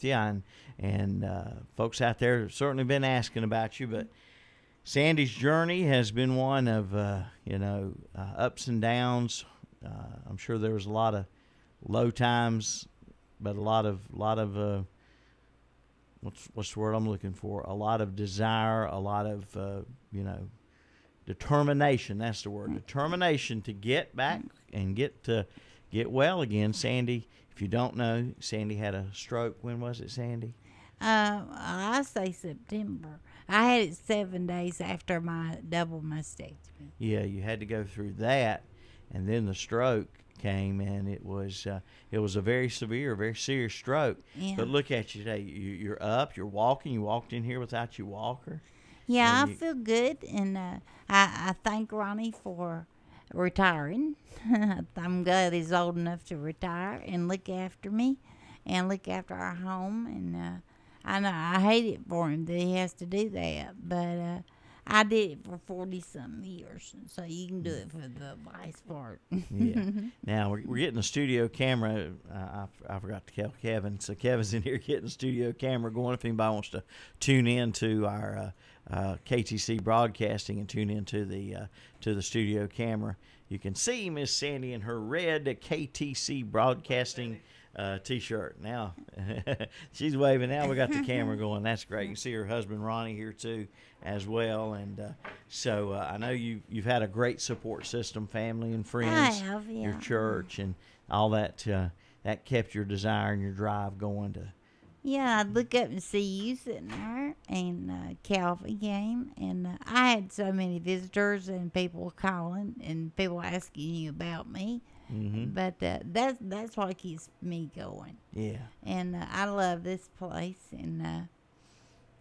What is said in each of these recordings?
Yeah, and folks out there have certainly been asking about you, but Sandy's journey has been one of ups and downs. I'm sure there was a lot of low times, but a lot of what's the word I'm looking for? A lot of desire, a lot of determination. That's the word, determination to get back and get well again. Sandy, if you don't know, Sandy had a stroke. When was it, Sandy? I say September. I had it 7 days after my double mastectomy. Yeah, you had to go through that, and then the stroke came, and it was a very severe, very serious stroke. Yeah. But look at you today. You're up. You're walking. You walked in here without your walker. Yeah, And I feel good, and I thank Ronnie for retiring. I'm glad he's old enough to retire and look after me and look after our home. And I know I hate it for him that he has to do that, but I did it for 40-something years, so you can do it for the vice part. Yeah. Now we're getting a studio camera. I forgot to tell Kevin. So Kevin's in here getting a studio camera going. If anybody wants to tune in to our KTC broadcasting and tune into the studio camera, you can see Miss Sandy in her red KTC broadcasting T-shirt. Now she's waving. Now we got the camera going. That's great. You can see her husband Ronnie here too, as well. And so I know you've had a great support system, family and friends, I have, yeah. your church, and all that. That kept your desire and your drive going to. Yeah, I'd look up and see you sitting there, and Calvin came, and I had so many visitors and people calling and people asking you about me. Mm-hmm. But that's what keeps me going. Yeah. And I love this place, and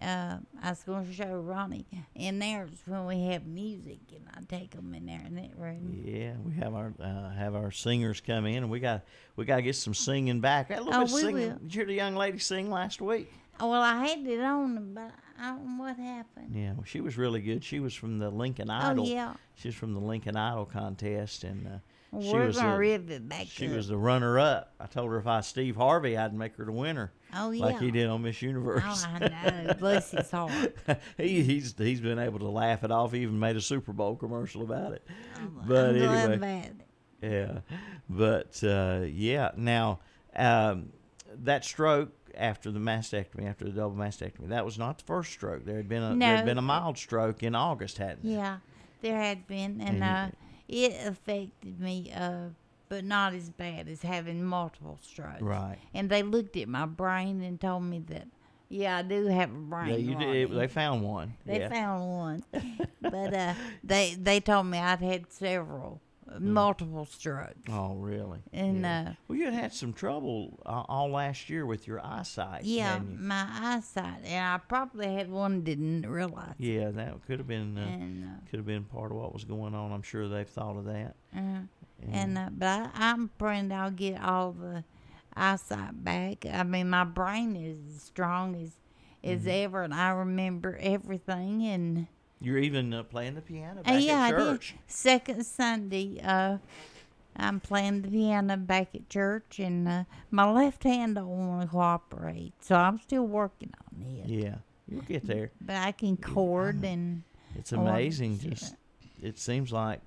I was going to show Ronnie in there when we have music, and I take them in there in that room. Yeah, we have our singers come in, and we got to get some singing back. A little Oh, bit of we singing. will. Did you hear the young lady sing last week? Well, I had it on, but I don't know what happened. Yeah, well, she was really good. She was from the Lincoln Idol. Oh, yeah. She's from the Lincoln Idol contest, and she We're was going to rev it back she up. was the runner-up. I told her if I was Steve Harvey, I'd make her the winner, Oh, yeah. like he did on Miss Oh, Universe. I know. Bless his heart. he's been able to laugh it off. He even made a Super Bowl commercial about it. But I'm glad anyway, about it. yeah. But yeah. Now that stroke after the mastectomy, after the double mastectomy, that was not the first stroke. There had been a mild stroke in August, hadn't it? Yeah, there had been, and it affected me, but not as bad as having multiple strokes. Right. And they looked at my brain and told me that, yeah, I do have a brain. Yeah, you Ronnie. did. They found one. They Yeah. found one, but they told me I'd had several, multiple strokes. Oh, really? And yeah. Well, you had some trouble all last year with your eyesight. yeah, hadn't you? my eyesight, and I probably had one didn't realize. Yeah, that could have been And part of what was going on. I'm sure they've thought of that. but I'm praying I'll get all the eyesight back. I mean, my brain is as strong as ever, and I remember everything. And You're even playing the piano back yeah, at I did. church. Second Sunday, I'm playing the piano back at church, and my left hand don't want to cooperate, so I'm still working on it. Yeah, you'll get there. But I can chord and It's amazing. orchestra. Just it seems like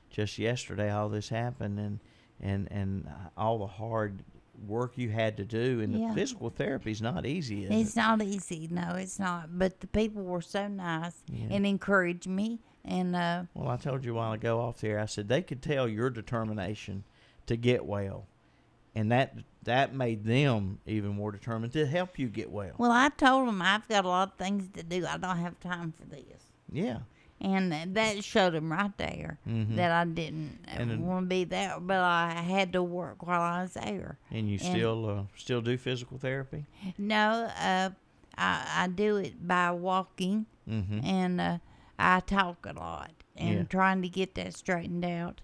just yesterday all this happened, and all the hard work you had to do, and Yeah. the physical therapy's not easy. It's not easy, no, it's not. But the people were so nice Yeah. and encouraged me, and Well, I told you a while ago off there. I said they could tell your determination to get well, and that made them even more determined to help you get well. well, I told them I've got a lot of things to do. I don't have time for this. Yeah. And that showed them right there Mhm. that I didn't And then- want to be there, but I had to work while I was there. And you still do physical therapy? No, I do it by walking, Mm-hmm. and I talk a lot and Yeah. trying to get that straightened out.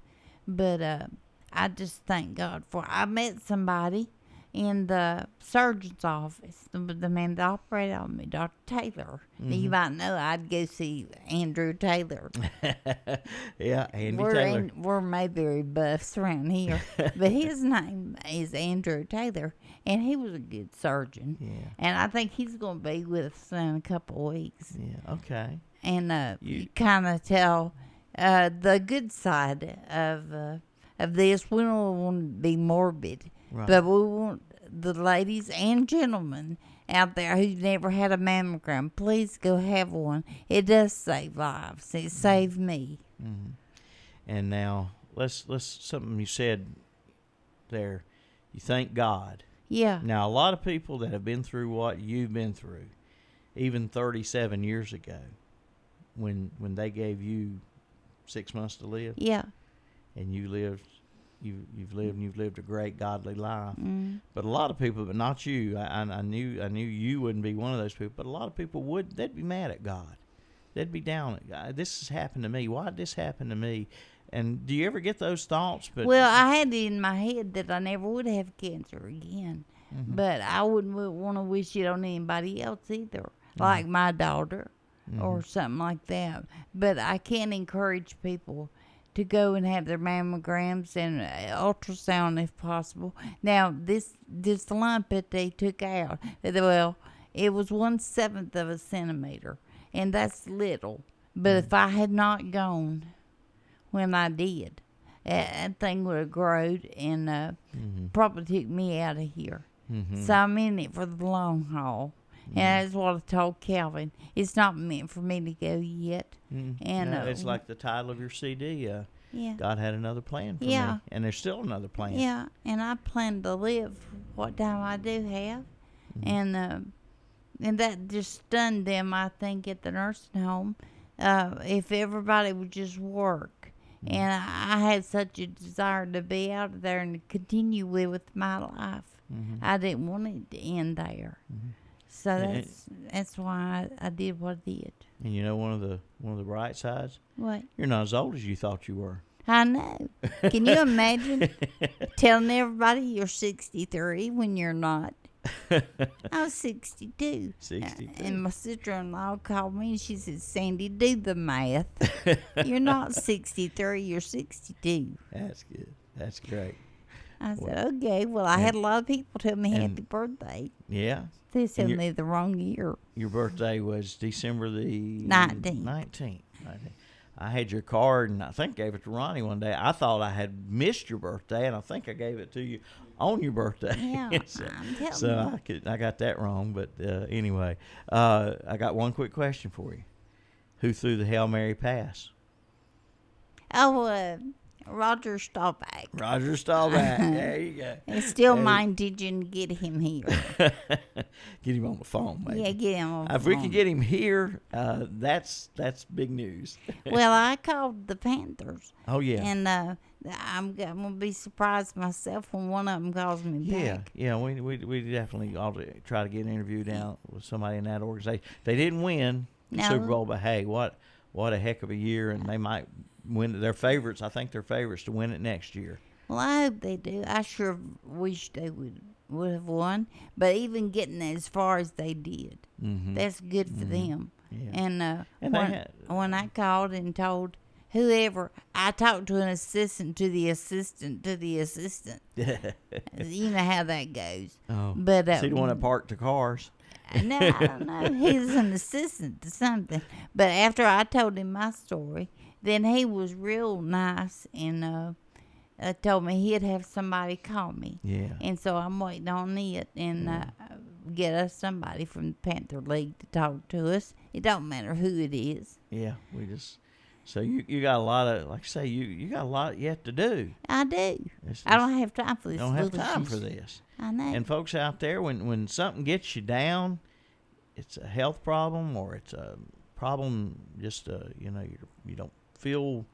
But I just thank God for I met somebody in the surgeon's office, the man that operated on me, Dr. Taylor. Now, you might know I'd go see Andrew Taylor. Yeah, Andy Taylor. We're Mayberry buffs around here. But his name is Andrew Taylor, and he was a good surgeon. Yeah. And I think he's going to be with us in a couple of weeks. Yeah, okay. And you kind of tell the good side of this. We don't want to be morbid, Right. but we want the ladies and gentlemen out there who never had a mammogram, please go have one. It does save lives. It saved me. Mm-hmm. And now let's something you said there. You thank God. Yeah. Now a lot of people that have been through what you've been through, even 37 years ago, when they gave you 6 months to live, Yeah. and you've lived and you've lived a great godly life. Mm. But a lot of people, but not you. I knew you wouldn't be one of those people. But a lot of people would. They'd be mad at God. They'd be down at God. This has happened to me. Why did this happen to me? And do you ever get those thoughts? But Well, I had it in my head that I never would have cancer again. Mhm. But I wouldn't want to wish it on anybody else either, like my daughter or something like that. But I can encourage people to go and have their mammograms and ultrasound if possible. Now, this lump that they took out, well, it was 1/7 of a centimeter, and that's little. But if I had not gone when I did, that thing would have growed and probably took me out of here. So I'm in it for the long haul. And that's what I told Calvin. It's not meant for me to go yet. And no, it's like the title of your CD. yeah. God had another plan for Yeah. me, and there's still another plan. Yeah, and I plan to live what time I do have, and that just stunned them. I think at the nursing home, if everybody would just work, and I had such a desire to be out of there and to continue with my life. I didn't want it to end there, so And- that's why I did what I did. And you know one of the bright sides, What? you're not as old as you thought you were. I know. Can you imagine telling everybody you're 63 when you're not? I was 62. 62. And my sister-in-law called me and she said, Sandy, do the math. You're not 63, you're 62. That's good. That's great. I said, okay. Well, I had a lot of people tell me happy birthday. Yeah. They said you're- me the wrong year. Your birthday was December the 19th. 19th. I had your card, and I think gave it to Ronnie one day. I thought I had missed your birthday, and I think I gave it to you on your birthday. Yeah, so I'm telling so you. I got that wrong. But anyway, I got one quick question for you. Who threw the Hail Mary pass? Oh, Roger Staubach. Roger Staubach. There you go. It's still Hey. my intention to get him here. Get him on the phone, maybe. Yeah, get him on the If we phone. could get him here, that's big news. Well, I called the Panthers, Oh yeah. and I'm gonna be surprised myself when one of them calls me back. Yeah, we definitely ought to try to get an interview down with somebody in that organization. They didn't win the No. Super Bowl, but hey, what a heck of a year, and they might win. They're favorites. I think they're favorites to win it next year. Well, I hope they do. I sure wish they would have won, but even getting as far as they did, that's good for them. Yeah. And, And they when, had- when I called and told whoever, I talked to an assistant to the assistant to the assistant. You know how that goes. Oh, But see the one that parked the cars. No, I don't know. He's an assistant to something. But after I told him my story, then he was real nice and told me he'd have somebody call me. Yeah. And so I'm waiting on it and get us somebody from the Panther League to talk to us. It don't matter who it is. Yeah, we just. So you got a lot of, like I say, you got a lot yet to do. I do. It's I don't have time for this. don't have time for foolishness. this. I know. And folks out there, when something gets you down, it's a health problem or it's a problem just you don't feel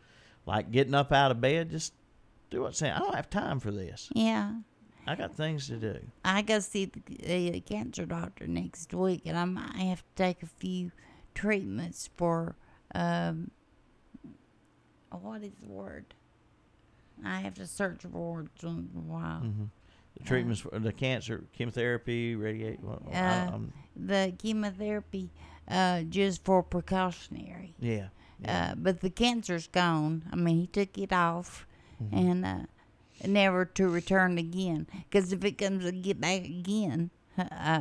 like getting up out of bed, just do what's saying. I don't have time for this. Yeah. I got things to do. I go see the cancer doctor next week, and I might have to take a few treatments for what is the word? I have to search for words once in a while. The treatments for the cancer, chemotherapy, radiation. The chemotherapy, just for precautionary. Yeah. But the cancer's gone. I mean, he took it off, and never to return again. Because if it comes to get back again,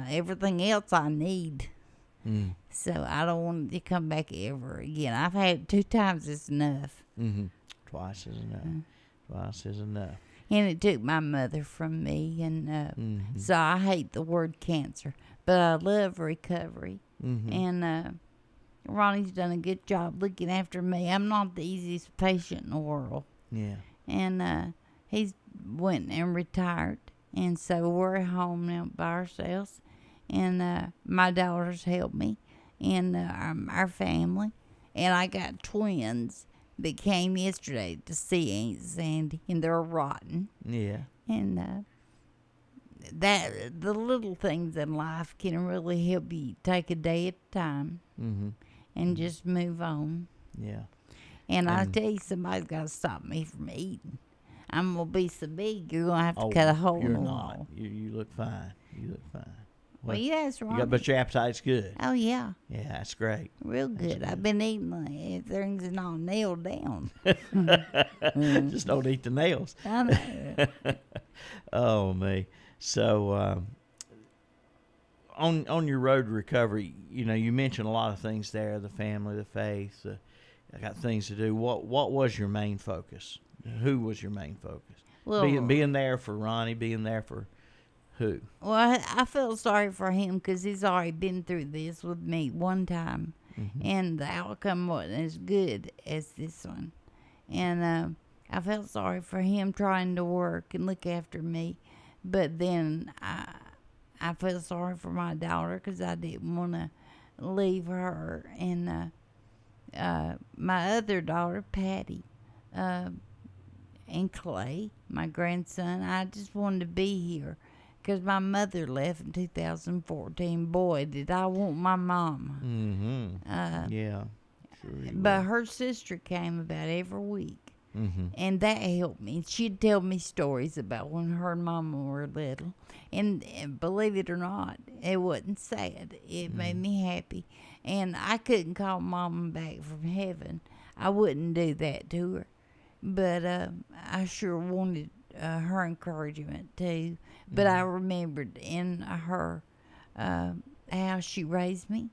everything else I need. So I don't want it to come back ever again. I've had it 2 times. It's enough. Twice is enough. Twice is enough. And it took my mother from me, and so I hate the word cancer, but I love recovery. And Ronnie's done a good job looking after me. I'm not the easiest patient in the world. Yeah. And he's went and retired, and so we're at home now by ourselves. And my daughters help me, and our family. And I got twins that came yesterday to see Aunt Sandy, and they're rotten. Yeah. And that the little things in life can really help you take a day at a time and just move on. Yeah. And I tell you, somebody's got to stop me from eating. I'm gonna be so big, you're gonna have to cut a hole in the wall. You look fine. You look fine. Well, yes, right. But your appetite's good. Oh yeah. Yeah, that's great. Real good. I've been eating like things and all nailed down. Just don't eat the nails. I know. Oh me. So on your road to recovery, you mentioned a lot of things there: the family, the faith. I got things to do. What was your main focus? Who was your main focus? Well, being there for Ronnie, being there for who? Well, I felt sorry for him because he's already been through this with me one time, and the outcome wasn't as good as this one. And I felt sorry for him trying to work and look after me, but then I felt sorry for my daughter because I didn't want to leave her. And my other daughter, Patty, and Clay, my grandson, I just wanted to be here. Because my mother left in 2014. Boy, did I want my mama. Yeah. Sure But her sister came about every week. And that helped me. She'd tell me stories about when her and Mama were little. And believe it or not, it wasn't sad. It made me happy. And I couldn't call Mama back from heaven. I wouldn't do that to her. But I sure wanted her encouragement too. But I remembered in her how she raised me,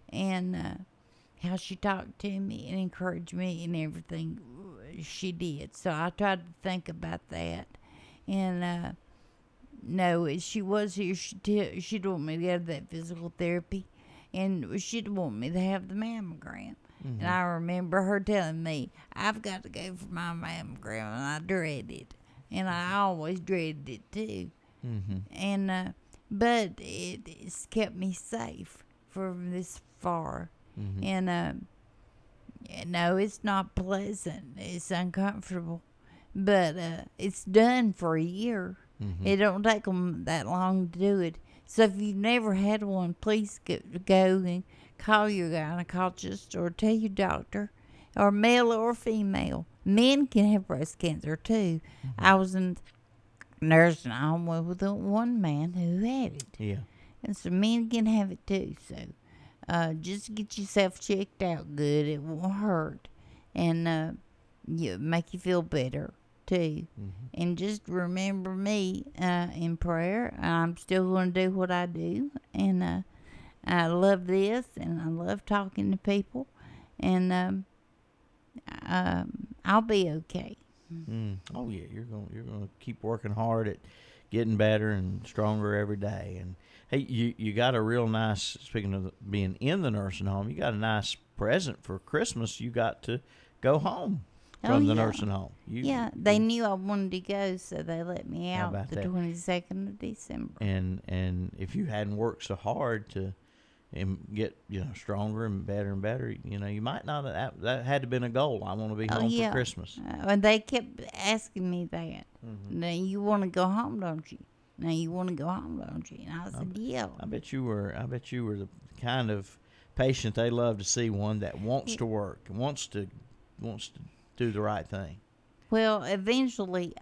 and how she talked to me and encouraged me in everything she did. So I tried to think about that. And no, if she was here, she'd want me to go to that physical therapy, and she'd want me to have the mammogram. And I remember her telling me, I've got to go for my mammogram, and I dreaded it. And I always dreaded it too. And but it's kept me safe from this far. And no, it's not pleasant. It's uncomfortable, but it's done for a year. It don't take them that long to do it. So if you've never had one, please go and call your gynecologist or tell your doctor, or male or female. Men can have breast cancer too. I was in nursing home with one man who had it. Yeah. And so men can have it too. So just get yourself checked out good. It won't hurt. And make you feel better too. And just remember me in prayer. I'm still going to do what I do. And I love this, and I love talking to people. And I'll be okay. Oh yeah, you're going to keep working hard at getting better and stronger every day. And hey, you got a real nice, speaking of being in the nursing home, you got a nice present for Christmas. You got to go home from the nursing home. They knew I wanted to go, so they let me out the that? 22nd of December. And if you hadn't worked so hard to get stronger and better, you might not have, that had to been a goal. I want to be home for Christmas. And they kept asking me that. Now you want to go home, don't you? Now you want to go home, don't you? And I said, yeah. I bet you were the kind of patient they love to see, one that wants to work and wants to do the right thing. Well, eventually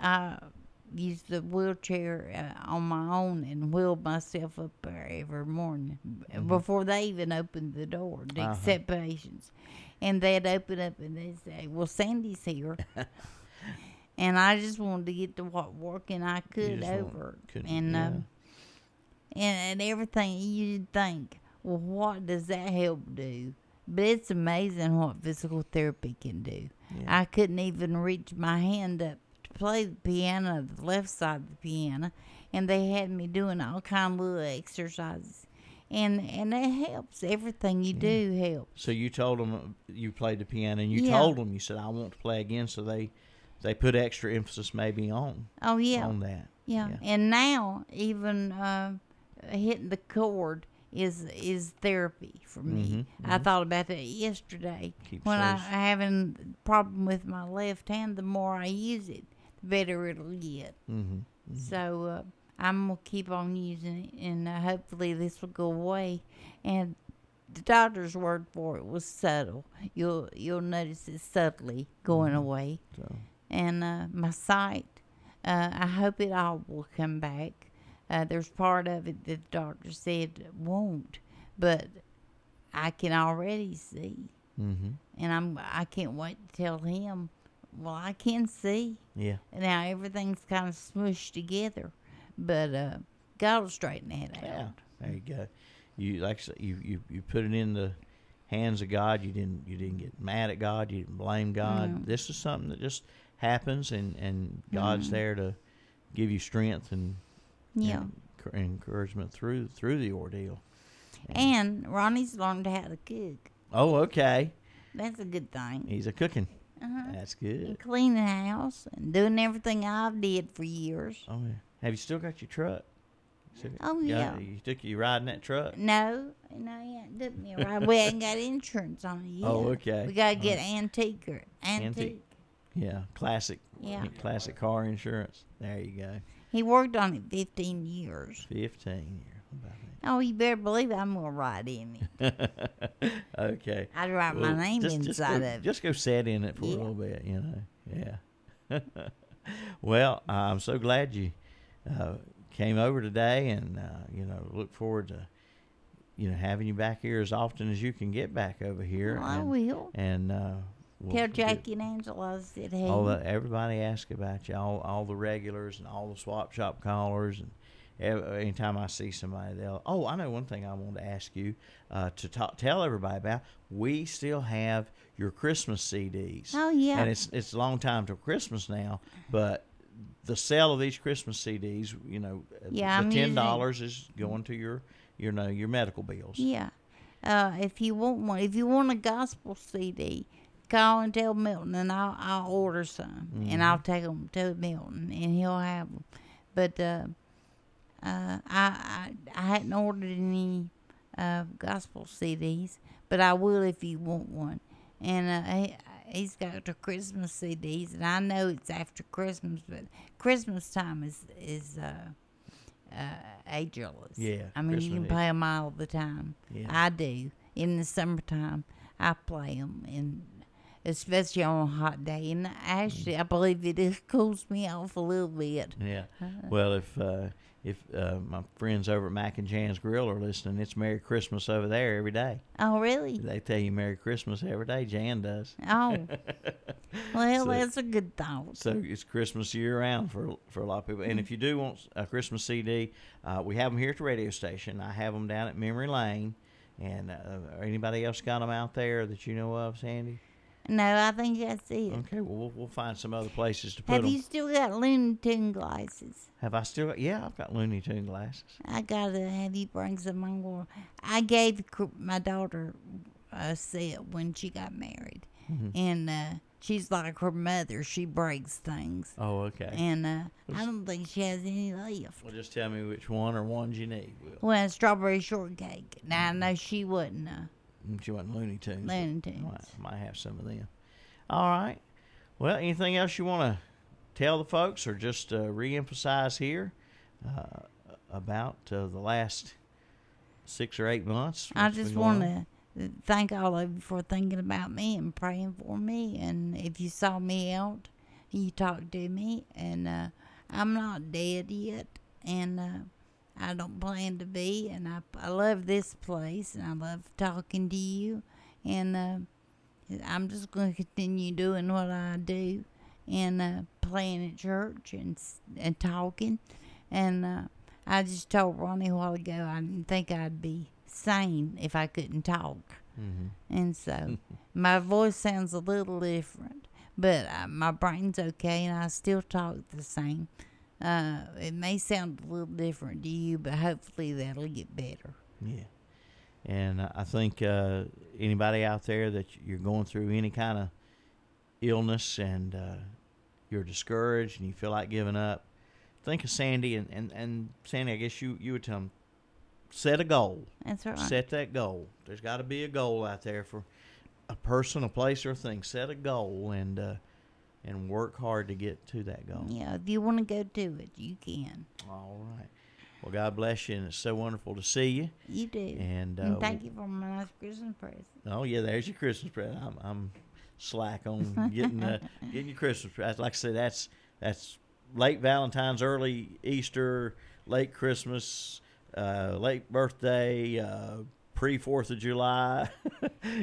use the wheelchair on my own and wheel myself up there every morning before they even opened the door to accept patients. And they'd open up and they'd say, "Well, Sandy's here." And I just wanted to get to what working I could over. And everything you'd think, well, what does that help do? But it's amazing what physical therapy can do. Yeah. I couldn't even reach my hand up to play the piano, the left side of the piano, and they had me doing all kind of little exercises. And it helps. Everything you do helps. So you told them you played the piano, and you told them, you said, "I want to play again," so they put extra emphasis maybe on on that. Yeah. And now even hitting the chord is therapy for me. I thought about that yesterday. When I'm having a problem with my left hand, the more I use it, the better it'll get. So I'm going to keep on using it, and hopefully this will go away. And the doctor's word for it was subtle. You'll notice it subtly going away. So. And my sight, I hope it all will come back. There's part of it that the doctor said won't, but I can already see. And I can't wait to tell him, well, I can see. Yeah. Now everything's kind of smushed together, but God will straighten that out. Yeah. There you go. You like you put it in the hands of God. You didn't get mad at God. You didn't blame God. This is something that just happens, and God's there to give you strength and encouragement through the ordeal. And Ronnie's learned how to cook. Oh, okay. That's a good thing. He's a cooking. That's good. And cleaning the house and doing everything I've did for years. Oh yeah. Have you still got your truck? Yeah. You riding that truck? No, he ain't took me a ride. We ain't got insurance on it yet. Oh, okay. We gotta get antique. Yeah, classic. Yeah. Classic car insurance. There you go. He worked on it 15 years. 15 years. Oh, you better believe I'm going to ride in it. Okay. I'd write my name inside of it. Just go sit in it for a little bit, Yeah. Well, I'm so glad you came over today, and, look forward to, having you back here as often as you can get back over here. Well, I will. And tell Jackie and Angela I said hey. Everybody asks about you, all the regulars and all the swap shop callers, and anytime I see somebody, I know one thing I want to ask you to tell everybody about. We still have your Christmas CDs. Oh yeah, and it's a long time till Christmas now, but the sale of these Christmas CDs, the $10 is going to your medical bills. Yeah, if you want a gospel CD, call and tell Milton, and I'll order some, and I'll take them to Milton, and he'll have them. But I hadn't ordered any gospel CDs, but I will if you want one. And he's got the Christmas CDs, and I know it's after Christmas, but Christmas time is ageless. Yeah, I mean, you can play them all the time. Yeah. I do. In the summertime, I play them, and especially on a hot day. And actually, I believe it cools me off a little bit. Yeah. Well, if my friends over at Mac and Jan's Grill are listening, it's Merry Christmas over there every day. Oh, really? They tell you Merry Christmas every day. Jan does. Oh. Well, that's a good thought. So it's Christmas year-round for a lot of people. And if you do want a Christmas CD, we have them here at the radio station. I have them down at Memory Lane. And anybody else got them out there that you know of, Sandy? No, I think that's it. Okay, well, we'll find some other places to put them. Have you still got Looney Tune glasses? Have I still got? Yeah, I've got Looney Tune glasses. I got to have you bring some on. I gave my daughter a set when she got married. And she's like her mother. She breaks things. Oh, okay. And I don't think she has any left. Well, just tell me which one or ones you need, Will. Well, strawberry shortcake. Now, I know she wouldn't. She wasn't Looney Tunes. Looney Tunes. Might have some of them. All right. Well, anything else you want to tell the folks, or just re-emphasize here about the last 6 or 8 months? I just want to thank all of you for thinking about me and praying for me. And if you saw me out, you talked to me. And I'm not dead yet, and I don't plan to be. And I love this place, and I love talking to you. And I'm just going to continue doing what I do, and playing at church and talking. And I just told Ronnie a while ago I didn't think I'd be sane if I couldn't talk. And so my voice sounds a little different, but my brain's okay, and I still talk the same. It may sound a little different to you, but hopefully that'll get better. Yeah. And I think anybody out there that you're going through any kind of illness and you're discouraged and you feel like giving up, think of Sandy. And Sandy, I guess you would tell them, set a goal. That's right. Set that goal. There's got to be a goal out there for a person, a place, or a thing. Set a goal and work hard to get to that goal. Yeah, if you want to go to it, you can. All right. Well, God bless you, and it's so wonderful to see you. You do. And thank you for my nice Christmas present. Oh yeah, there's your Christmas present. I'm slack on getting your Christmas present. Like I said, that's late Valentine's, early Easter, late Christmas, late birthday, pre-4th of July.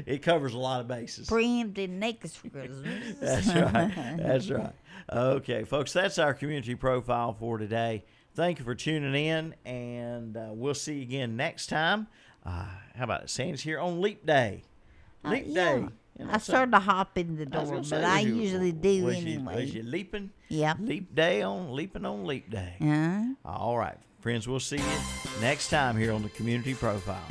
It covers a lot of bases. Preempted next Christmas. That's right. That's right. Okay, folks, that's our community profile for today. Thank you for tuning in, and we'll see you again next time. How about it? Sandy's here on Leap Day. Leap Day. You know, I started to hop in the door, but I usually do anyway. Was you leaping? Yeah. Leaping on Leap Day. Uh-huh. All right, friends, we'll see you next time here on the Community Profile.